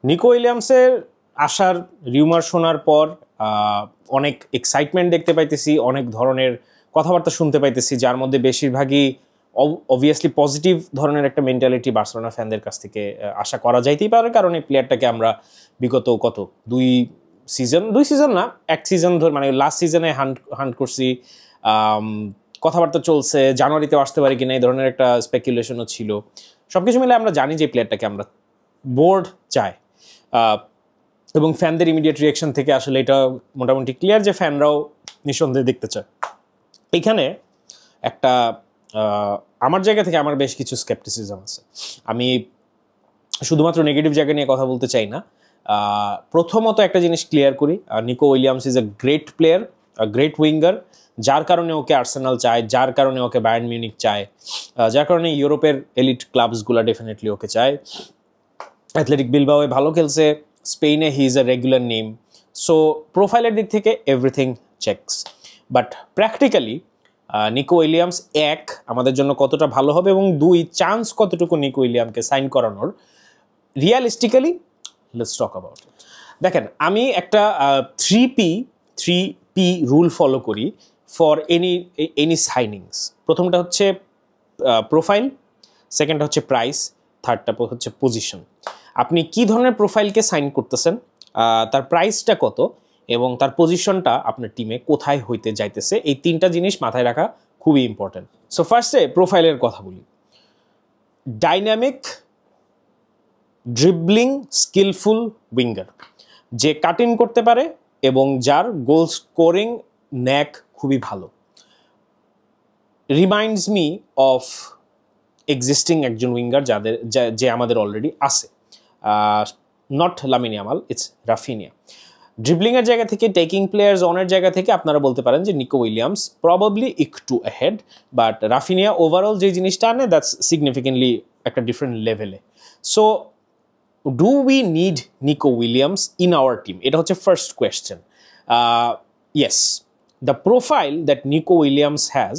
নিকো উইলিয়ামসের আসার রিউমার শোনার পর অনেক এক্সাইটমেন্ট দেখতে পাইতেছি, অনেক ধরনের কথাবার্তা শুনতে পাইতেছি, যার মধ্যে বেশিরভাগই অবভিয়াসলি পজিটিভ ধরনের একটা মেন্টালিটি বার্সেলোনা ফ্যানদের কাছ থেকে আশা করা যাইতেই পারে, কারণ এই প্লেয়ারটাকে আমরা বিগত দুই সিজন না, এক সিজন ধরে, মানে লাস্ট সিজনে হান্ট করছি, কথাবার্তা চলছে, জানুয়ারিতেও আসতে পারে কিনা এই ধরনের একটা স্পেকুলেশনও ছিল। সবকিছু মিলে আমরা জানি যে প্লেয়ারটাকে আমরা বোর্ড চাই, এবং ফ্যানদের ইমিডিয়েট রিয়াকশন থেকে আসলে এটা মোটামুটি ক্লিয়ার যে ফ্যানরাও নিঃসন্দেহে দেখতে চায়। এখানে একটা আমার জায়গা থেকে আমার বেশ কিছু স্কেপটিসিজম আছে। আমি শুধুমাত্র নেগেটিভ জায়গা নিয়ে কথা বলতে চাই না। প্রথমত একটা জিনিস ক্লিয়ার করি, Nico Williams is a great player, great winger, যার কারণে ওকে আর্সেনাল চায়, যার কারণে ওকে বায়ার্ন মিউনিক চায়, যার কারণে ইউরোপের এলিট ক্লাবসগুলো ডেফিনেটলি ওকে চায়। অ্যাথলেটিক বিলবাওয়ে ভালো খেলছে, স্পেনে he is a regular name. So প্রোফাইলের দিক থেকে everything checks, but practically Nico Williams আমাদের জন্য কতটা ভালো হবে, এবং দুই চান্স কতটুকু নিকো উইলিয়ামকে সাইন করানোর রিয়ালিস্টিক্যালি, লেটস টক অ্যাবাউট ইট। দেখেন, আমি একটা 3P রুল ফলো করি ফর এনি সাইনিংস। প্রথমটা হচ্ছে প্রোফাইল, সেকেন্ডটা হচ্ছে প্রাইস, থার্ডটা হচ্ছে পজিশন। আপনি কি ধরনের প্রোফাইলকে সাইন করতেছেন, তার প্রাইসটা কত, এবং তার পজিশনটা আপনার টিমে কোথায় হইতে যাইতেছে, এই তিনটা জিনিস মাথায় রাখা খুবই ইম্পর্টেন্ট। সো ফার্স্টে প্রোফাইলের কথা বলি। ডাইনামিক, ড্রিবলিং, স্কিলফুল উইঙ্গার, যে কাট ইন করতে পারে এবং যার গোল স্কোরিং ন্যাক খুবই ভালো। রিমাইন্ডস মি অফ এক্সিস্টিং একজন উইঙ্গার যে আমাদের অলরেডি আছে, not Lamine Yamal, it's Raphinha. ড্রিবলিংয়ের জায়গা থেকে, টেকিং প্লেয়ার্স অনের জায়গা থেকে আপনারা বলতে পারেন যে নিকো উইলিয়ামস প্রবাবলি একটু অ্যাহেড, বাট রাফিনিয়া ওভারঅল যে জিনিসটা আনে দ্যাটস সিগনিফিকেন্টলি একটা ডিফারেন্ট লেভেলে। So do we need Nico Williams in our team? এটা হচ্ছে first question. Yes, the profile that Nico Williams has,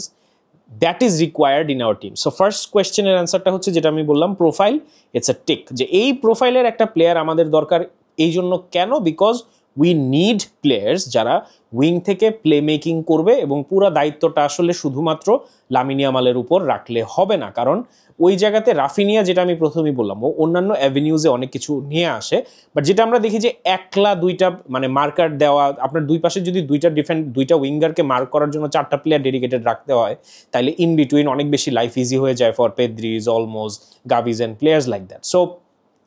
that is required in our team. So first কোয়েশ্চেনের অ্যান্সারটা হচ্ছে যেটা আমি বললাম, প্রোফাইল, ইটস আ টিক, যে এই প্রোফাইলের একটা প্লেয়ার আমাদের দরকার। এই জন্য কেন? বিকজ উই নিড প্লেয়ার্স যারা উইং থেকে প্লে মেকিং করবে, এবং পুরো দায়িত্বটা আসলে শুধুমাত্র লামিন ইয়ামালের উপর রাখলে হবে না, কারণ ওই জায়গাতে রাফিনিয়া, যেটা আমি প্রথমেই বললাম, ও অন্যান্য অ্যাভিনিউজে অনেক কিছু নিয়ে আসে, বাট যেটা আমরা দেখি যে একলা দুইটা মানে মার্কার দেওয়া, আপনার দুই পাশে যদি দুইটা উইঙ্গারকে মার্ক করার জন্য 4টা প্লেয়ার ডেডিকেটেড রাখতে হয়, তাহলে ইন বিটুইন অনেক বেশি লাইফ ইজি হয়ে যায় for Pedris, Olmos, Gavis and players like that. So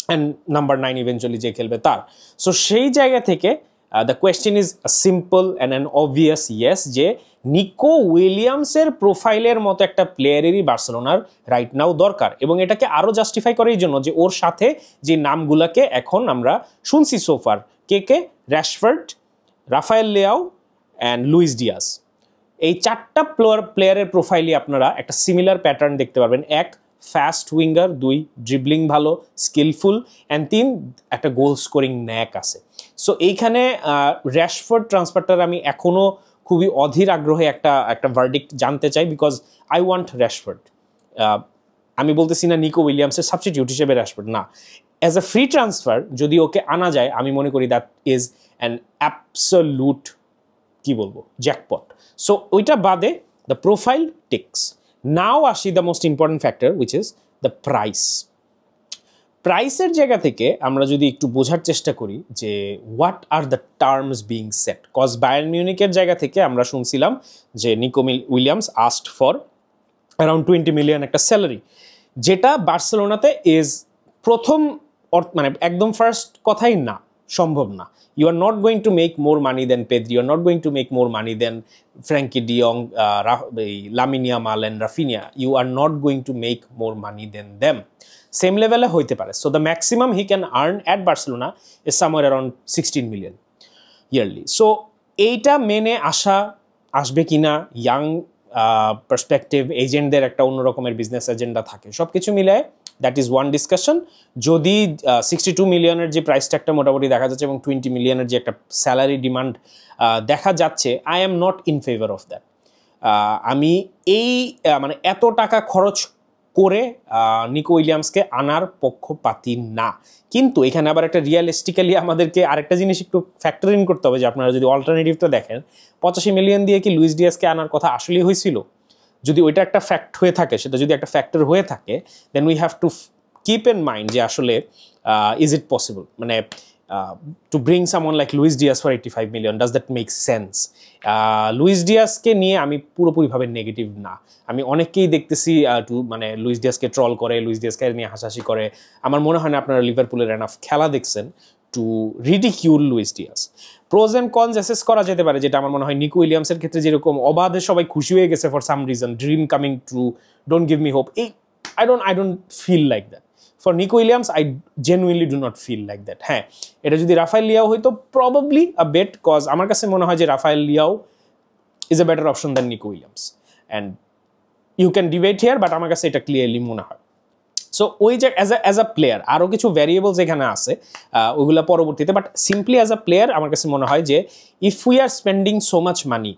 and number 9 eventually যে খেলবে তার। সো সেই জায়গা থেকে the question is simple and an obvious yes, যে নিকো উইলিয়ামসের প্রোফাইলের মতো একটা প্লেয়ারেরই বার্সেলোনার রাইট নাও দরকার, এবং এটাকে আরও জাস্টিফাই করে এই জন্য যে ওর সাথে যে নামগুলোকে এখন আমরা শুনছি সোফার, কে Rashford, Rafael Leao and Luis Diaz, এই 4টা প্লেয়ারের প্রোফাইলই আপনারা একটা সিমিলার প্যাটার্ন দেখতে পারবেন। এক, ফাস্ট উইঙ্গার, 2, ড্রিবলিং ভালো, স্কিলফুল, অ্যান্ড 3, একটা গোল স্কোরিং ন্যাক আছে। সো এইখানে র্যাশফোর্ড ট্রান্সফারটার আমি এখনও খুবই অধীর আগ্রহে একটা ভার্ডিক্ট জানতে চাই, বিকজ আই ওয়ান্ট র্যাশফোর্ড। আমি বলতেছি না নিকো উইলিয়ামসের সাবস্টিটিউট হিসেবে র্যাশফোর্ড না, অ্যাজ এ ফ্রি ট্রান্সফার যদি ওকে আনা যায়, আমি মনে করি দ্যাট ইজ অ্যান অ্যাবসলিউট, কি বলবো, জ্যাকপট। সো ওইটা বাদে দ্য প্রোফাইল টিক্স। নাও আসি the most important factor, which is the price. প্রাইসের জায়গা থেকে আমরা যদি একটু বোঝার চেষ্টা করি যে what are the terms being set, cause Bayern মিউনিকের জায়গা থেকে আমরা শুনছিলাম যে Nico Williams asked for around 20 million একটা স্যালারি, যেটা বার্সেলোনাতে ইজ প্রথম, মানে একদম ফার্স্ট কথাই না, সম্ভব না। You are not going to make more money than Pedri. You are not going to make more money than Frankie de Jong, Lamine Yamal and Rafinha. You are not going to make more money than them. Same level হইতে পারে. So the maximum he can earn at Barcelona is somewhere around 16 million yearly. So এইটা মেনে আসবে কিনা, young perspective এজেন্টদের একটা অন্য রকমের বিজনেস এজেন্ডা থাকে, সব কিছু মিলায় দ্যাট ইজ ওয়ান ডিসকাশন। যদি 62 মিলিয়নের যে প্রাইস ট্যাগটা মোটামুটি দেখা যাচ্ছে, এবং 20 মিলিয়নের যে একটা স্যালারি ডিমান্ড দেখা যাচ্ছে, I am not in favour of that. আমি এই মানে এত টাকা খরচ করে নিকো উইলিয়ামসকে আনার পক্ষপাতী না। কিন্তু এখানে আবার একটা রিয়ালিস্টিক্যালি আমাদেরকে আরেকটা জিনিস একটু ফ্যাক্টর ইন করতে হবে যে আপনারা যদি অল্টারনেটিভটা দেখেন 85 মিলিয়ন দিয়ে কি লুইস ডিয়াজকে আনার কথা আসলেই হয়েছিল? যদি ওইটা একটা ফ্যাক্ট হয়ে থাকে, সেটা যদি একটা ফ্যাক্টর হয়ে থাকে, then we have to keep in mind যে আসলে ইজ ইট পসিবল, মানে to bring someone like Luis Diaz for 85 million, does that make sense? Luis ডিয়াজকে নিয়ে আমি পুরোপুরিভাবে নেগেটিভ না। আমি অনেককেই দেখতেছি মানে লুইস ডিয়াজকে ট্রল করে, লুইস ডিয়াজকে নিয়ে হাসাহাসি করে। আমার মনে হয় না আপনারা লিভারপুলের এনাফ খেলা দেখছেন to ridicule Luis Diaz. Pros and cons assess করা যেতে পারে, যেটা আমার মনে হয় নিকো উইলিয়ামসের ক্ষেত্রে যেরকম অবাধে সবাই খুশি হয়ে গেছে for some reason, dream coming true, don't give me hope, এই I don't feel like that. For Nico Williams, I genuinely do not feel like that. হ্যাঁ, এটা যদি রাফায়েল লিয়াও হইতো প্রবাবলি আ বেট, কজ আমার কাছে মনে হয় যে Rafael Leao is a better option than Nico Williams, and you can debate here, but আমার কাছে এটা ক্লিয়ারলি মনে হয়। সো ওই যে অ্যাজ আ প্লেয়ার আরও কিছু ভ্যারিয়েবলস এখানে আছে, ওইগুলো পরবর্তীতে, but simply as a player আমার কাছে মনে হয় যে if we are spending so much money,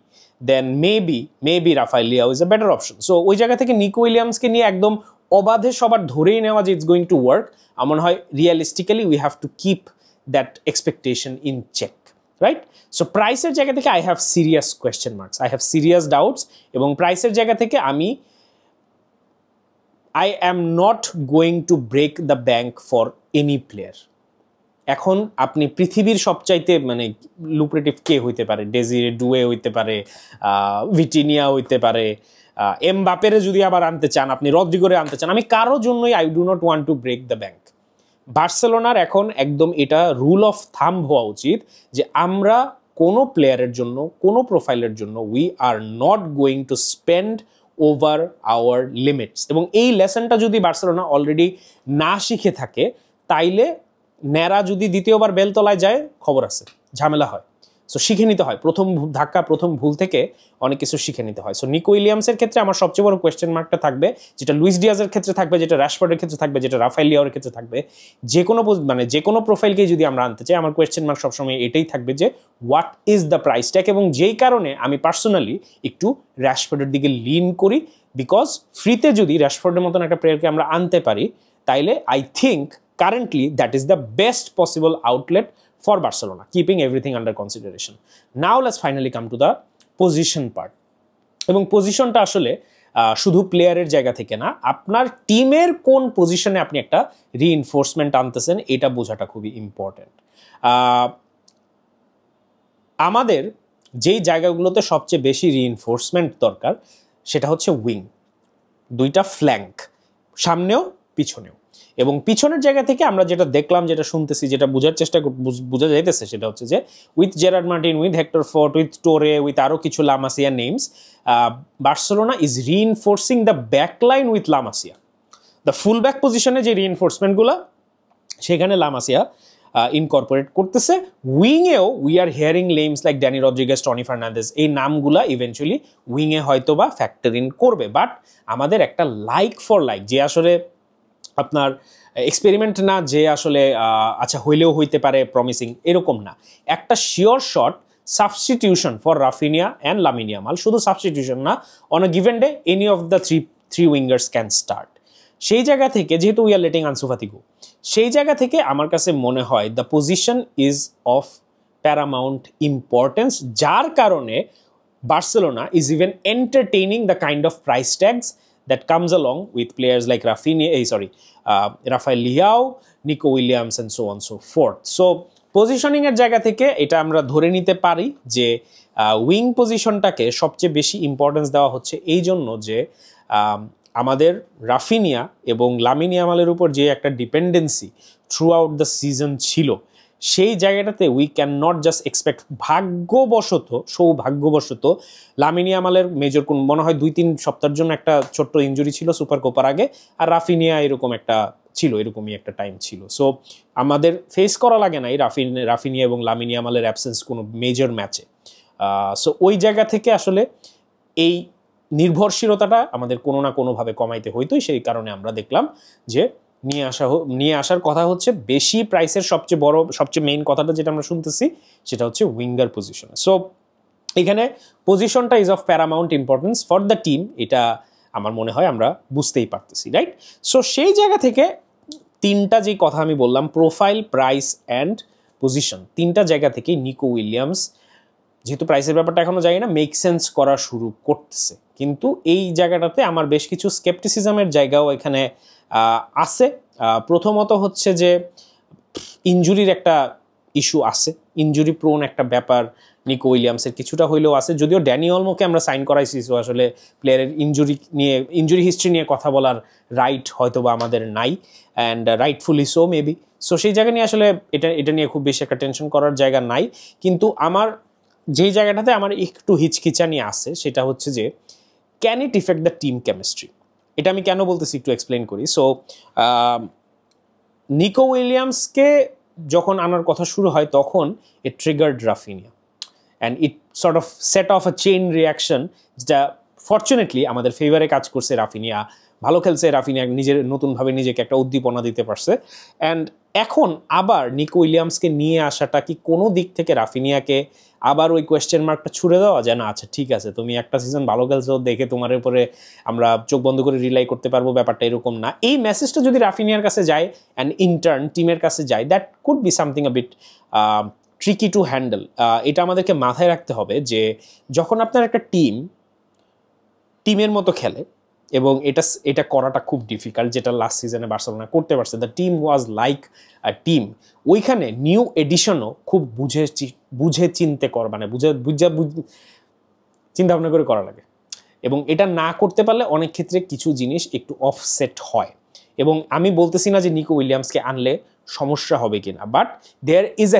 then maybe Rafael Leao is a better option. So ওই জায়গা থেকে নিকো উইলিয়ামসকে নিয়ে একদম অবাধে সবার ধরেই নেওয়া যে ইটস গোয়িং টু ওয়ার্ক, আমার মনে হয় realistically we have to keep that expectation in check, right? So প্রাইসের জায়গা থেকে I have serious question marks, I have serious doubts, এবং প্রাইসের জায়গা থেকে I am not going to break the bank for any player. এখন আপনি পৃথিবীর সবচাইতে মানে লুক্রেটিভ কে হইতে পারে? ডেজিরে ডুয়ে হইতে পারে, ভিটিনিয়া হইতে পারে, এমবাপেরে যদি আবার আনতে চান, আপনি রদ্রিগোরে আনতে চান, আমি কারো জন্যই I do not want to break the bank. বার্সেলোনার এখন একদম এটা রুল অফ থাম্ব হওয়া উচিত যে আমরা কোনো প্লেয়ারের জন্য, কোনো প্রোফাইলের জন্য we are not going to spend over our limits. এবং এই লেসনটা যদি বার্সেলোনা অলরেডি না শিখে থাকে, তাইলে ন্যারা যদি দ্বিতীয়বার বেলতলায় যায় খবর আছে, ঝামেলা হয়। সো শিখে নিতে হয়, প্রথম ধাক্কা, প্রথম ভুল থেকে অনেক কিছু শিখে নিতে হয়। সো নিকো উইলিয়ামসের ক্ষেত্রে আমার সবচেয়ে বড় কোয়েশ্চেন মার্কটা থাকবে, যেটা লুইস ডিয়াজের ক্ষেত্রে থাকবে, যেটা রাশফোর্ডের ক্ষেত্রে থাকবে, যেটা রাফায়েল লিয়াওর ক্ষেত্রে থাকবে। যে কোনো প্রোফাইলকেই যদি আমরা আনতে চাই, আমার কোয়েশ্চেন মার্ক সবসময় এটাই থাকবে যে what is the price tag, এবং যেই কারণে আমি পার্সোনালি একটু রাশফোর্ডের দিকে লিন করি, বিকজ ফ্রিতে যদি রাশফোর্ডের মতন একটা প্লেয়ারকে আমরা আনতে পারি, তাইলে I think currently that is the best possible outlet for Barcelona, keeping everything under consideration. Now let's finally come to the position part. এবং পজিশনটা আসলে শুধু প্লেয়ারের জায়গা থেকে না, আপনার টিমের কোন পজিশনে আপনি একটা রিইনফোর্সমেন্ট আনতেছেন, এটা বোঝাটা খুবই ইম্পর্টেন্ট। আমাদের যেই জায়গাগুলোতে সবচেয়ে বেশি রিইনফোর্সমেন্ট দরকার, সেটা হচ্ছে উইং, দুইটা ফ্ল্যাঙ্ক, সামনেও পিছনেও। এবং পিছনের জায়গা থেকে আমরা যেটা দেখলাম, যেটা শুনতেছি, যেটা বোঝা যাইতেছে, সেটা হচ্ছে যে with Gerard Martin, with Hector Fort, with Torre, with আরও কিছু La Masia names, Barcelona is reinforcing the backline with La Masia. The full back পজিশনে যে রিইনফোর্সমেন্টগুলো, সেখানে লামাসিয়া ইনকর্পোরেট করতেছে। উইংয়েও we are hearing names like Dani Rodriguez, Toni Fernandez, এই নামগুলা ইভেনচুয়ালি উইংয়ে হয়তো বা ফ্যাক্টর ইন করবে। বাট আমাদের একটা লাইক ফর লাইক, যে আসলে আপনার এক্সপেরিমেন্ট না, যে আসলে আচ্ছা হইলেও হইতে পারে প্রমিসিং, এরকম না, একটা sure shot substitution for Raphinha and Lamine Yamal. শুধু সাবস্টিটিউশন না, on a given day any of the three wingers can start. সেই জায়গা থেকে, যেহেতু we are letting Ansu Fati go, সেই জায়গা থেকে আমার কাছে মনে হয় the position is of paramount importance, যার কারণে Barcelona is even entertaining the kind of price tags that comes along with players like Rafael Leao, Nico Williams and so on so forth. So positioning এর জায়গা থেকে এটা আমরা ধরে নিতে পারি যে উইং পজিশনটাকে সবচেয়ে বেশি ইম্পর্টেন্স দেওয়া হচ্ছে এই জন্য যে আমাদের রাফিনিয়া এবং লামিন ইয়ামালের উপর যে একটা dependency throughout the season ছিল, সেই জায়গাটাতে we can not just expect. সৌভাগ্যবশত লামিন ইয়ামালের মেজর কোন মনে হয় 2-3 সপ্তাহের জন্য একটা ছোট্ট ইনজুরি ছিল সুপার কোপার আগে, আর রাফিনিয়া এরকম একটা ছিল, এরকমই একটা টাইম ছিল। সো আমাদের ফেস করা লাগে না এই রাফিনিয়া এবং লামিন ইয়ামালের অ্যাবসেন্স কোনো মেজর ম্যাচে। সো ওই জায়গা থেকে আসলে এই নির্ভরশীলতাটা আমাদের কোনো না কোনোভাবে কমাইতে হইতোই। সেই কারণে আমরা দেখলাম যে নিয়ে আসার কথা হচ্ছে বেশি প্রাইসের সবচেয়ে মেইন কথাটা যেটা আমরা শুনতেছি, সেটা হচ্ছে উইঙ্গার পজিশন। সো এখানে পজিশনটা is of paramount importance for the team, এটা আমার মনে হয় আমরা বুঝতেই পারতেছি, রাইট? সো সেই জায়গা থেকে তিনটা যে কথা আমি বললাম, প্রোফাইল, প্রাইস অ্যান্ড পজিশন, তিনটা জায়গা থেকেই নিকো উইলিয়ামস, যেহেতু প্রাইসের ব্যাপারটা এখনো জানি না, মেক সেন্স করা শুরু করতেছে। কিন্তু এই জায়গাটাতে আমার বেশ কিছু স্কেপটিসিজমের জায়গাও এখানে আছে। প্রথমত হচ্ছে যে ইনজুরির একটা ইস্যু আছে, ইনজুরি প্রোন একটা ব্যাপার নিকো উইলিয়ামসের কিছুটা হইলেও আছে। যদিও ড্যানি অলমোকে আমরা সাইন করাইছি, সো আসলে প্লেয়ারের ইনজুরি হিস্ট্রি নিয়ে কথা বলার রাইট হয়তো বা আমাদের নাই, and rightfully so maybe. So সেই জায়গা নিয়ে আসলে এটা নিয়ে খুব বেশি একটা টেনশন করার জায়গা নাই। কিন্তু আমার যেই জায়গাটাতে আমার একটু হিচকিচানি আছে সেটা হচ্ছে যে can it effect the team chemistry. এটা আমি কেন বলতেছি একটু এক্সপ্লেন করি। সো নিকো উইলিয়ামসকে যখন আনার কথা শুরু হয় তখন it triggered Raphinha, and it sort of set off a chain reaction, যেটা ফর্চুনেটলি আমাদের ফেভারে কাজ করছে। রাফিনিয়া ভালো খেলছে, রাফিনিয়া নতুনভাবে নিজেকে একটা উদ্দীপনা দিতে পারছে। অ্যান্ড এখন আবার নিকো উইলিয়ামসকে নিয়ে আসাটা কি কোনো দিক থেকে রাফিনিয়াকে আবার ওই কোয়েশ্চেন মার্কটা ছুড়ে দেওয়া যে না আচ্ছা ঠিক আছে, তুমি একটা সিজন ভালো খেলছো দেখে তোমার উপরে আমরা চোখ বন্ধ করে রিলাই করতে পারবো, ব্যাপারটা এরকম না। এই মেসেজটা যদি রাফিনিয়ার কাছে যায় অ্যান্ড ইন্টার্ন টিমের কাছে যায়, that could be something a bit tricky to handle. এটা আমাদেরকে মাথায় রাখতে হবে যে যখন আপনার একটা টিমের মতো খেলে, এবং এটা করাটা খুব ডিফিকাল্ট, যেটা লাস্ট সিজনে বার্সেলোনা করতে পারছে, the team was like a team. ওইখানে নিউ এডিশনও খুব বুঝে চিনতে মানে চিন্তা ভাবনা করে করা লাগে, এবং এটা না করতে পারলে অনেক ক্ষেত্রে কিছু জিনিস একটু অফসেট হয়। এবং আমি বলতেছি না যে নিকো উইলিয়ামসকে আনলে সমস্যা হবে কিনা, but there is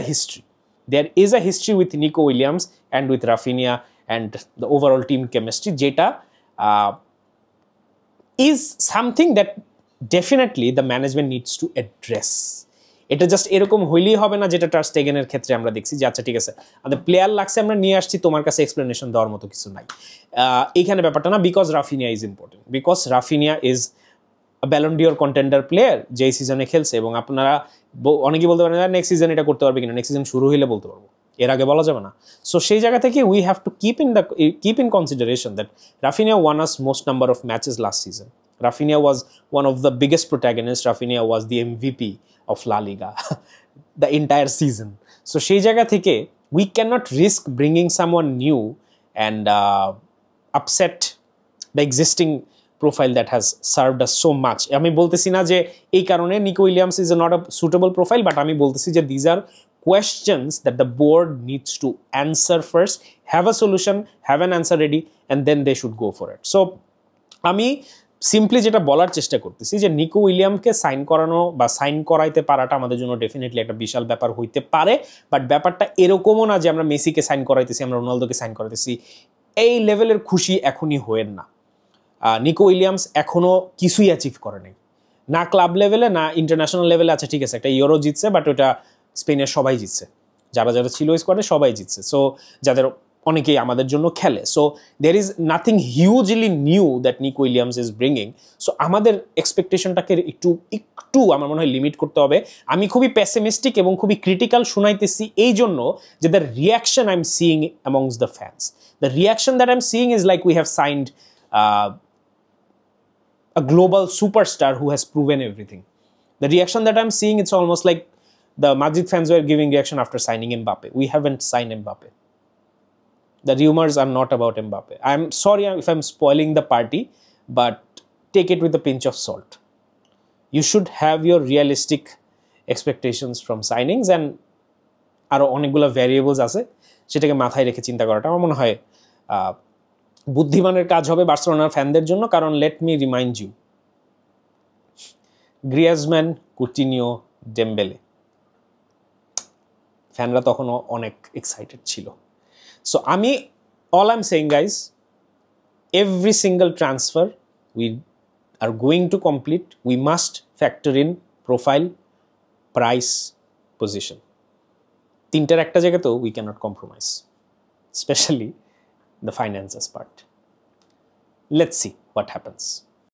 a history with Nico Williams and with Raphinha and the overall team chemistry, যেটা is something that definitely the management needs to address. এটা জাস্ট এরকম হইলেই হবে না, যেটা টার স্টেগেনের ক্ষেত্রে আমরা দেখছি যে আচ্ছা ঠিক আছে আমাদের প্লেয়ার লাগছে, আমরা নিয়ে আসছি, তোমার কাছে এক্সপ্লেনেশন দেওয়ার মতো কিছু নাই। এইখানে ব্যাপারটা না, because Raphinha is important, because Raphinha is Ballon d'Or contender player যেই সিজনে খেলছে, এবং আপনারা অনেকেই বলতে পারেন নেক্সট সিজন এটা করতে পারবে কিনা, নেক্সট সিজন শুরু হইলে বলতে পারবো, এর আগে বলা যাবে না। সো সেই জায়গা থেকে we have to keep in consideration that Rafinha won us most number of matches last season. Rafinha was one of the biggest protagonists. Rafinha was the MVP of La Liga the entire season. So সেই জায়গা থেকে we cannot risk bringing someone new and upset the existing profile that has served us so much. আমি বলতেছি না যে এই কারণে Nico Williams is not a suitable profile, but আমি বলতেছি যে these are questions that the board needs to answer first, have a solution, have an answer ready, and then they should go for it. So আমি simply যেটা বলার চেষ্টা করতেছি যে Nicco উইলিয়ামকে sign করানো বা সাইন করাইতে পারাটা আমাদের জন্য ডেফিনেটলি একটা বিশাল ব্যাপার হইতে পারে, বাট ব্যাপারটা এরকমও না যে আমরা মেসিকে সাইন করাইতেছি, আমরা রোনালদোকে সাইন করাইতেছি, এই লেভেলের খুশি এখনই হয়েন না। নিকো উইলিয়ামস এখনও কিছুই অ্যাচিভ করে নাই, না ক্লাব লেভেলে না ইন্টারন্যাশনাল লেভেলে। আছে ঠিক আছে, একটা ইউরো জিতছে, বাট ওটা স্পেনের সবাই জিতছে, যারা যারা ছিল স্কোয়াডে সবাই জিতছে, সো যাদের অনেকেই আমাদের জন্য খেলে। So there is nothing hugely knew that Nico Williams is bringing. So আমাদের এক্সপেকটেশনটাকে একটু আমার মনে হয় লিমিট করতে হবে। আমি খুবই প্যাসিমিস্টিক এবং খুবই ক্রিটিক্যাল শোনাইতেছি এই জন্য যে the reaction I am seeing amongst the fans, the reaction that I am seeing is like we have signed a global superstar who has proven everything. The reaction that I'm seeing, it's almost like the Madrid fans were giving reaction after signing Mbappe. We haven't signed Mbappe. The rumors are not about Mbappe. I'm sorry if I'm spoiling the party, but take it with a pinch of salt. You should have your realistic expectations from signings, and আরো অনেকগুলো variables আছে, সেটাকে মাথায় রেখে চিন্তা করাটা আমার মনে হয় বুদ্ধিমানের কাজ হবে বার্সেলোনার ফ্যানদের জন্য। কারণ let me remind you, Griezmann, Coutinho, Dembele, ফ্যানরা তখনও অনেক এক্সাইটেড ছিল। সো আমি all I am saying guys, every single transfer we are going to complete, we must factor in profile, price, position. তিনটার একটা জায়গাতেও we can't compromise, especially the finances part. Let's see what happens.